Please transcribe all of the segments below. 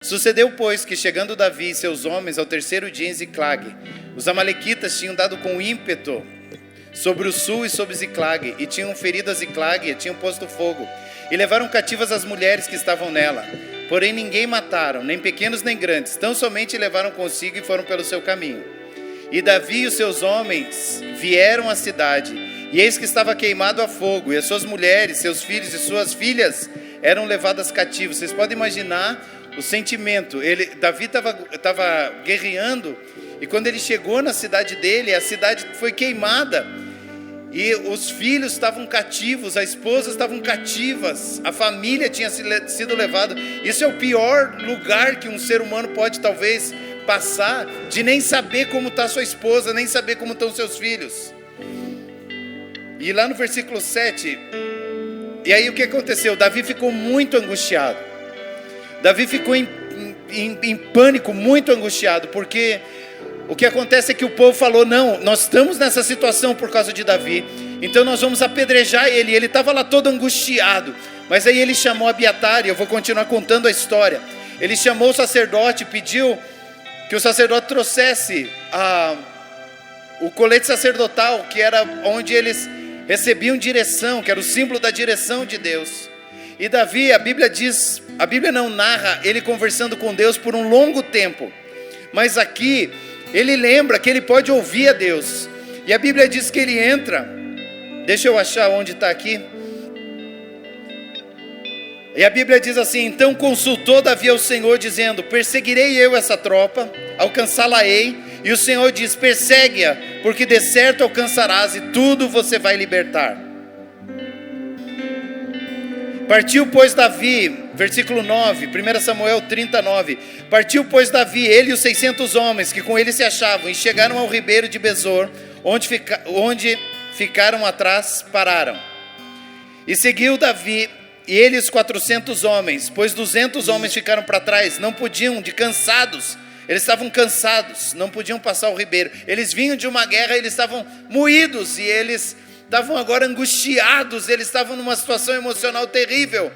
Sucedeu, pois, que chegando Davi e seus homens ao terceiro dia em Ziclague, os amalequitas tinham dado com ímpeto sobre o sul e sobre Ziclague, e tinham ferido a Ziclague, e tinham posto fogo, e levaram cativas as mulheres que estavam nela. Porém ninguém mataram, nem pequenos nem grandes, tão somente levaram consigo e foram pelo seu caminho. E Davi e os seus homens vieram à cidade, e eis que estava queimado a fogo, e as suas mulheres, seus filhos e suas filhas eram levadas cativos. Vocês podem imaginar o sentimento. Davi estava guerreando, e quando ele chegou na cidade dele, a cidade foi queimada, e os filhos estavam cativos, as esposas estavam cativas, a família tinha sido levada. Isso é o pior lugar que um ser humano pode talvez passar, de nem saber como está sua esposa, nem saber como estão seus filhos. E lá no versículo 7, e aí o que aconteceu? Davi ficou muito angustiado. Davi ficou em pânico, muito angustiado, porque o que acontece é que o povo falou: não, nós estamos nessa situação por causa de Davi, então nós vamos apedrejar ele. Ele estava lá todo angustiado, mas aí ele chamou Abiatar, e eu vou continuar contando a história. Ele chamou o sacerdote, pediu que o sacerdote trouxesse o colete sacerdotal, que era onde eles recebiam direção, que era o símbolo da direção de Deus. E Davi, a Bíblia não narra ele conversando com Deus por um longo tempo, mas aqui ele lembra que ele pode ouvir a Deus. E a Bíblia diz que ele entra, deixa eu achar onde está aqui. E a Bíblia diz assim: então consultou Davi ao Senhor, dizendo: perseguirei eu essa tropa, alcançá-la-ei. E o Senhor diz: persegue-a, porque de certo alcançarás, e tudo você vai libertar. Partiu, pois, Davi, versículo 9, 1 Samuel 39. Partiu, pois, Davi, ele e os 600 homens que com ele se achavam, e chegaram ao ribeiro de Besor, onde ficaram atrás, pararam. E seguiu Davi, e ele e os 400 homens, pois 200 homens ficaram para trás, não podiam, cansados, eles estavam cansados, não podiam passar o ribeiro. Eles vinham de uma guerra, eles estavam moídos, e eles estavam agora angustiados, eles estavam numa situação emocional terrível.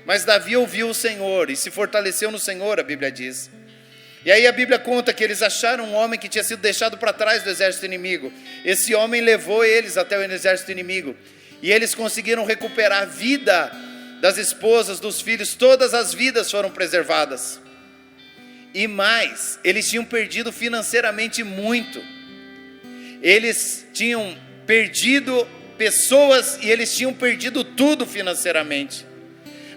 Mas Davi ouviu o Senhor e se fortaleceu no Senhor, a Bíblia diz. E aí a Bíblia conta que eles acharam um homem que tinha sido deixado para trás do exército inimigo. Esse homem levou eles até o exército inimigo, e eles conseguiram recuperar a vida das esposas, dos filhos. Todas as vidas foram preservadas. E mais, eles tinham perdido financeiramente muito. Eles tinham perdido pessoas, e eles tinham perdido tudo financeiramente.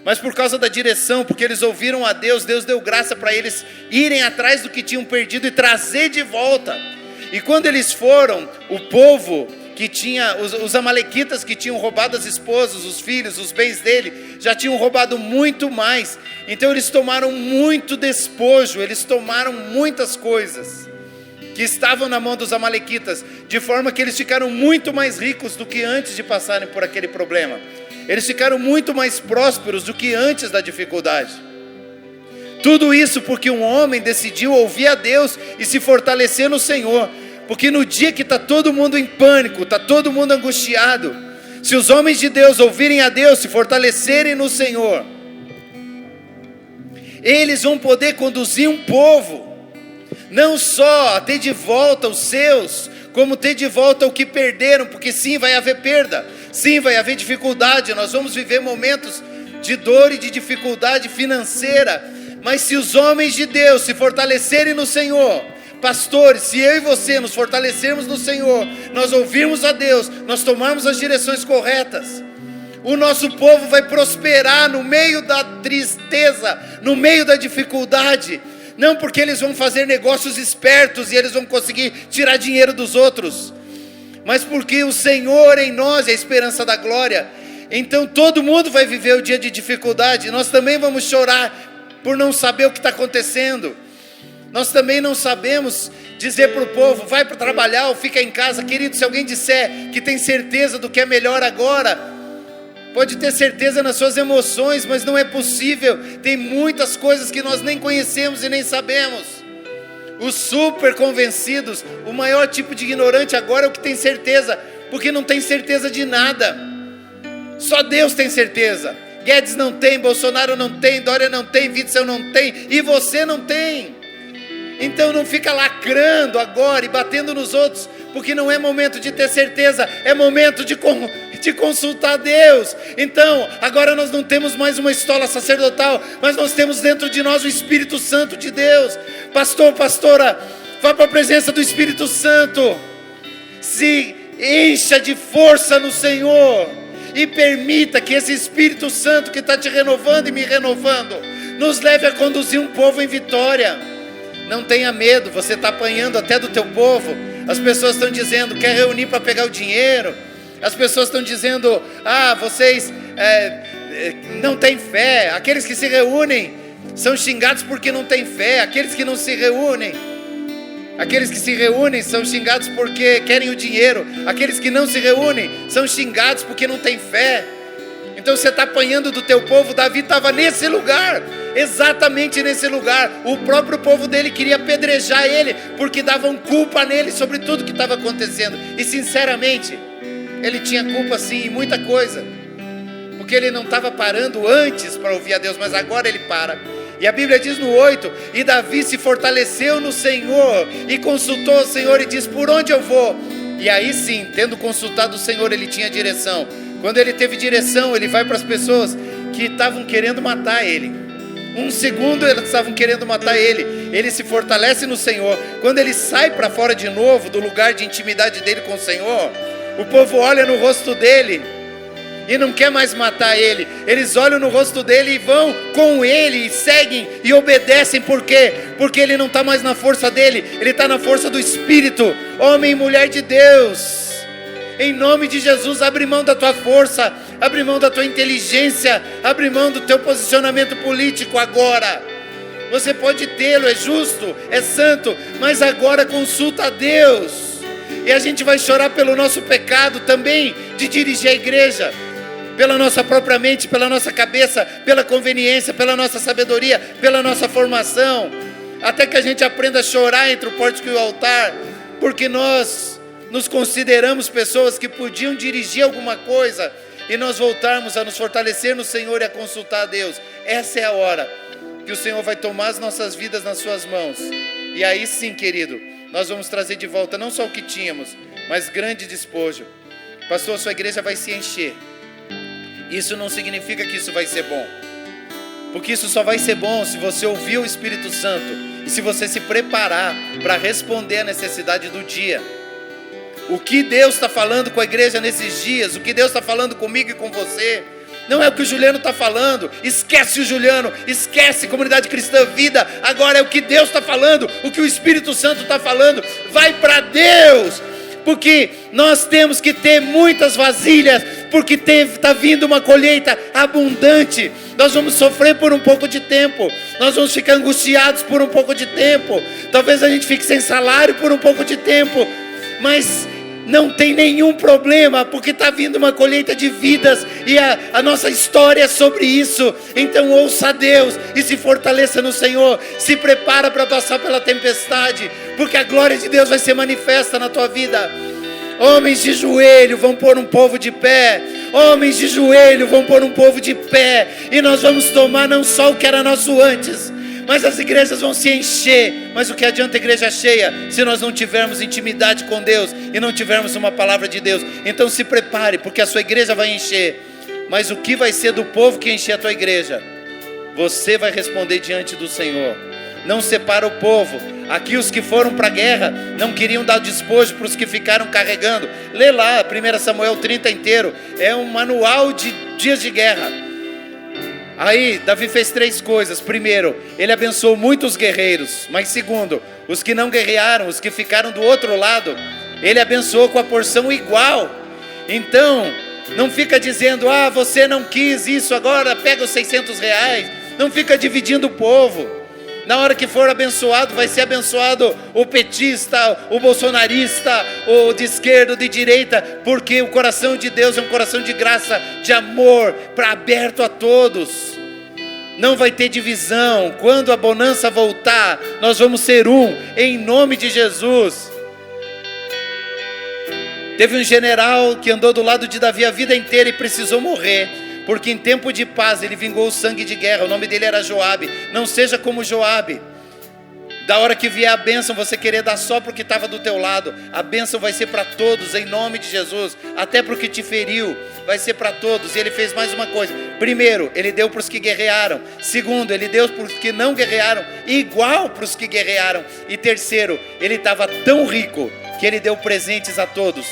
Mas por causa da direção, porque eles ouviram a Deus, Deus deu graça para eles irem atrás do que tinham perdido e trazer de volta. E quando eles foram, o povo que tinha, os amalequitas que tinham roubado as esposas, os filhos, os bens dele, já tinham roubado muito mais. Então eles tomaram muito despojo, eles tomaram muitas coisas que estavam na mão dos amalequitas, de forma que eles ficaram muito mais ricos do que antes de passarem por aquele problema. Eles ficaram muito mais prósperos do que antes da dificuldade. Tudo isso porque um homem decidiu ouvir a Deus e se fortalecer no Senhor. Porque no dia que está todo mundo em pânico, está todo mundo angustiado, se os homens de Deus ouvirem a Deus, se fortalecerem no Senhor, eles vão poder conduzir um povo, não só a ter de volta os seus, como ter de volta o que perderam. Porque sim, vai haver perda, sim, vai haver dificuldade, nós vamos viver momentos de dor e de dificuldade financeira, mas se os homens de Deus se fortalecerem no Senhor, pastores, se eu e você nos fortalecermos no Senhor, nós ouvirmos a Deus, nós tomarmos as direções corretas, o nosso povo vai prosperar no meio da tristeza, no meio da dificuldade. Não porque eles vão fazer negócios espertos e eles vão conseguir tirar dinheiro dos outros, mas porque o Senhor em nós é a esperança da glória. Então todo mundo vai viver o dia de dificuldade. Nós também vamos chorar por não saber o que está acontecendo. Nós também não sabemos dizer para o povo: vai para trabalhar ou fica em casa. Querido, se alguém disser que tem certeza do que é melhor agora, pode ter certeza nas suas emoções, mas não é possível. Tem muitas coisas que nós nem conhecemos e nem sabemos. Os super convencidos, o maior tipo de ignorante agora é o que tem certeza, porque não tem certeza de nada. Só Deus tem certeza. Guedes não tem, Bolsonaro não tem, Dória não tem, Witzel não tem, e você não tem. Então não fica lacrando agora e batendo nos outros, porque não é momento de ter certeza, é momento de consultar Deus. Então, agora nós não temos mais uma estola sacerdotal, mas nós temos dentro de nós o Espírito Santo de Deus. Pastor, pastora, vá para a presença do Espírito Santo, se encha de força no Senhor e permita que esse Espírito Santo que está te renovando e me renovando, nos leve a conduzir um povo em vitória. Não tenha medo, você está apanhando até do teu povo. As pessoas estão dizendo, quer reunir para pegar o dinheiro. As pessoas estão dizendo, vocês não têm fé. Aqueles que se reúnem são xingados porque não têm fé. Aqueles que se reúnem são xingados porque querem o dinheiro. Aqueles que não se reúnem são xingados porque não têm fé. Então você está apanhando do teu povo. Davi estava nesse lugar, exatamente nesse lugar. O próprio povo dele queria apedrejar ele, porque davam culpa nele sobre tudo que estava acontecendo. E sinceramente, ele tinha culpa sim em muita coisa, porque ele não estava parando antes para ouvir a Deus, mas agora ele para. E a Bíblia diz no 8, e Davi se fortaleceu no Senhor, e consultou o Senhor e diz, por onde eu vou? E aí sim, tendo consultado o Senhor, ele tinha direção. Quando ele teve direção, ele vai para as pessoas que estavam querendo matar ele. Um segundo eles estavam querendo matar ele. Ele se fortalece no Senhor. Quando ele sai para fora de novo, do lugar de intimidade dele com o Senhor, o povo olha no rosto dele e não quer mais matar ele. Eles olham no rosto dele e vão com ele, e seguem e obedecem. Por quê? Porque ele não está mais na força dele, ele está na força do Espírito. Homem e mulher de Deus, em nome de Jesus, abre mão da tua força, abre mão da tua inteligência, abre mão do teu posicionamento político agora. Você pode tê-lo, é justo, é santo, mas agora consulta a Deus. E a gente vai chorar pelo nosso pecado também de dirigir a igreja, pela nossa própria mente, pela nossa cabeça, pela conveniência, pela nossa sabedoria, pela nossa formação, até que a gente aprenda a chorar entre o pórtico e o altar, porque nós nos consideramos pessoas que podiam dirigir alguma coisa, e nós voltarmos a nos fortalecer no Senhor e a consultar a Deus. Essa é a hora que o Senhor vai tomar as nossas vidas nas suas mãos, e aí sim, querido, nós vamos trazer de volta não só o que tínhamos, mas grande despojo. Pastor, sua igreja vai se encher. Isso não significa que isso vai ser bom, porque isso só vai ser bom se você ouvir o Espírito Santo e se você se preparar para responder à necessidade do dia. O que Deus está falando com a igreja nesses dias, o que Deus está falando comigo e com você, não é o que o Juliano está falando. Esquece o Juliano, esquece Comunidade Cristã Vida. Agora é o que Deus está falando, o que o Espírito Santo está falando. Vai para Deus, porque nós temos que ter muitas vasilhas, porque está vindo uma colheita abundante. Nós vamos sofrer por um pouco de tempo, nós vamos ficar angustiados por um pouco de tempo, talvez a gente fique sem salário por um pouco de tempo, mas não tem nenhum problema, porque está vindo uma colheita de vidas, e a nossa história é sobre isso. Então ouça a Deus e se fortaleça no Senhor, se prepara para passar pela tempestade, porque a glória de Deus vai ser manifesta na tua vida. Homens de joelho vão pôr um povo de pé, homens de joelho vão pôr um povo de pé, e nós vamos tomar não só o que era nosso antes, mas as igrejas vão se encher. Mas o que adianta a igreja cheia se nós não tivermos intimidade com Deus e não tivermos uma palavra de Deus? Então se prepare, porque a sua igreja vai encher. Mas o que vai ser do povo que encher a tua igreja? Você vai responder diante do Senhor. Não separa o povo. Aqui os que foram para a guerra não queriam dar despojo para os que ficaram carregando. Lê lá 1 Samuel 30 inteiro. É um manual de dias de guerra. Aí Davi fez 3 coisas. Primeiro, ele abençoou muitos guerreiros. Mas segundo, os que não guerrearam, os que ficaram do outro lado, ele abençoou com a porção igual. Então não fica dizendo, você não quis isso, agora pega os 600 reais. Não fica dividindo o povo. Na hora que for abençoado, vai ser abençoado o petista, o bolsonarista, o de esquerda, o de direita, porque o coração de Deus é um coração de graça, de amor, aberto a todos. Não vai ter divisão. Quando a bonança voltar, nós vamos ser um, em nome de Jesus. Teve um general que andou do lado de Davi a vida inteira e precisou morrer, porque em tempo de paz ele vingou o sangue de guerra. O nome dele era Joabe. Não seja como Joabe. Da hora que vier a bênção, você querer dar só para o que estava do teu lado. A bênção vai ser para todos, em nome de Jesus. Até para o que te feriu, vai ser para todos. E ele fez mais uma coisa. Primeiro, ele deu para os que guerrearam. Segundo, ele deu para os que não guerrearam, igual para os que guerrearam. E terceiro, ele estava tão rico que ele deu presentes a todos.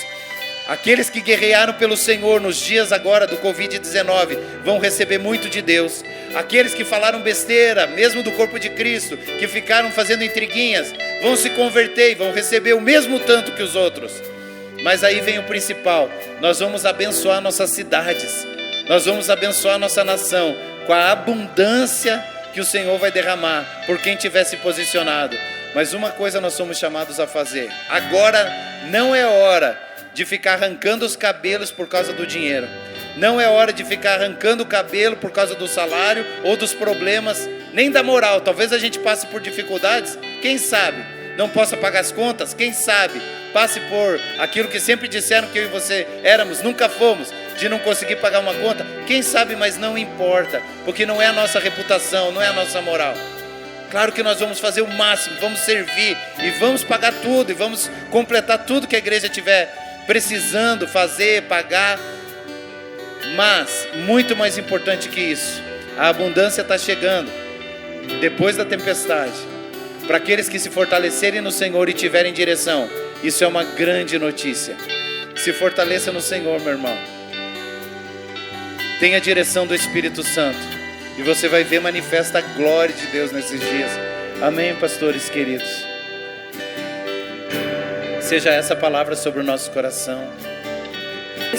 Aqueles que guerrearam pelo Senhor nos dias agora do Covid-19 vão receber muito de Deus. Aqueles que falaram besteira, mesmo do corpo de Cristo, que ficaram fazendo intriguinhas, vão se converter e vão receber o mesmo tanto que os outros. Mas aí vem o principal: nós vamos abençoar nossas cidades, nós vamos abençoar nossa nação com a abundância que o Senhor vai derramar por quem tiver se posicionado. Mas uma coisa nós somos chamados a fazer: agora não é hora de ficar arrancando os cabelos por causa do dinheiro. Não é hora de ficar arrancando o cabelo por causa do salário ou dos problemas, nem da moral. Talvez a gente passe por dificuldades, quem sabe? Não possa pagar as contas, quem sabe? Passe por aquilo que sempre disseram que eu e você éramos, nunca fomos, de não conseguir pagar uma conta, quem sabe? Mas não importa, porque não é a nossa reputação, não é a nossa moral. Claro que nós vamos fazer o máximo, vamos servir e vamos pagar tudo e vamos completar tudo que a igreja tiver precisando fazer, pagar. Mas muito mais importante que isso, a abundância está chegando depois da tempestade. Para aqueles que se fortalecerem no Senhor e tiverem direção, isso é uma grande notícia. Se fortaleça no Senhor, meu irmão. Tenha a direção do Espírito Santo e você vai ver manifesta a glória de Deus nesses dias. Amém, pastores queridos? Seja essa palavra sobre o nosso coração.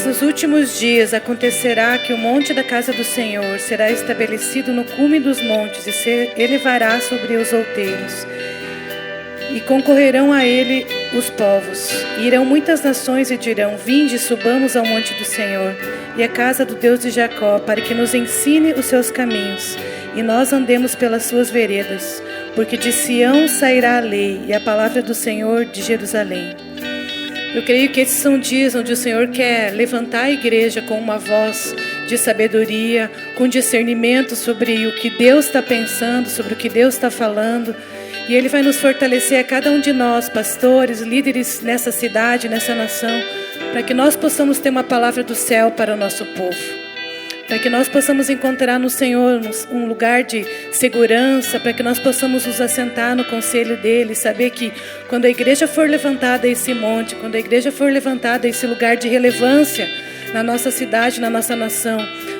Nos últimos dias acontecerá que o monte da casa do Senhor será estabelecido no cume dos montes e se elevará sobre os outeiros. E concorrerão a ele os povos. E irão muitas nações e dirão: vinde, subamos ao monte do Senhor e à casa do Deus de Jacó, para que nos ensine os seus caminhos e nós andemos pelas suas veredas. Porque de Sião sairá a lei e a palavra do Senhor de Jerusalém. Eu creio que esses são dias onde o Senhor quer levantar a igreja com uma voz de sabedoria, com discernimento sobre o que Deus está pensando, sobre o que Deus está falando. E Ele vai nos fortalecer a cada um de nós, pastores, líderes nessa cidade, nessa nação, para que nós possamos ter uma palavra do céu para o nosso povo. Para que nós possamos encontrar no Senhor um lugar de segurança, para que nós possamos nos assentar no conselho dEle, saber que quando a igreja for levantada a esse monte, quando a igreja for levantada a esse lugar de relevância na nossa cidade, na nossa nação,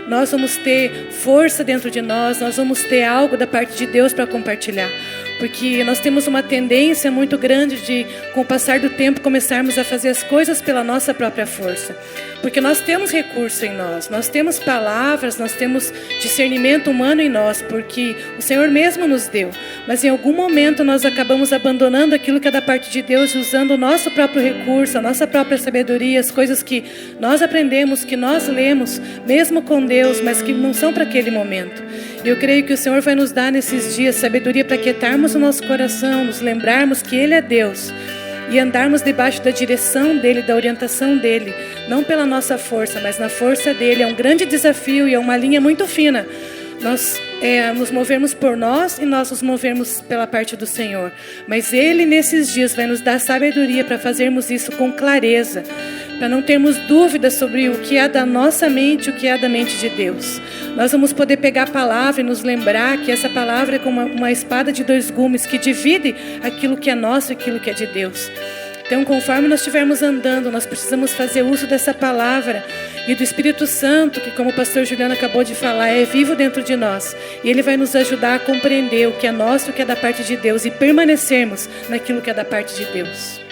nós vamos ter força dentro de nós vamos ter algo da parte de Deus para compartilhar. Porque nós temos uma tendência muito grande de, com o passar do tempo, começarmos a fazer as coisas pela nossa própria força. Porque nós temos recurso em nós temos palavras, nós temos discernimento humano em nós, porque o Senhor mesmo nos deu. Mas em algum momento nós acabamos abandonando aquilo que é da parte de Deus, usando o nosso próprio recurso, a nossa própria sabedoria, as coisas que nós aprendemos, que nós lemos, mesmo com Deus, mas que não são para aquele momento. E eu creio que o Senhor vai nos dar nesses dias sabedoria para quietarmos o nosso coração, nos lembrarmos que Ele é Deus e andarmos debaixo da direção dEle, da orientação dEle, não pela nossa força, mas na força dEle. É um grande desafio e é uma linha muito fina. Nós nos movermos por nós e nós nos movermos pela parte do Senhor. Mas Ele nesses dias vai nos dar sabedoria para fazermos isso com clareza, para não termos dúvidas sobre o que é da nossa mente e o que é da mente de Deus. Nós vamos poder pegar a palavra e nos lembrar que essa palavra é como uma espada de dois gumes que divide aquilo que é nosso e aquilo que é de Deus. Então, conforme nós estivermos andando, nós precisamos fazer uso dessa palavra e do Espírito Santo, que, como o pastor Juliano acabou de falar, é vivo dentro de nós. E Ele vai nos ajudar a compreender o que é nosso e o que é da parte de Deus e permanecermos naquilo que é da parte de Deus.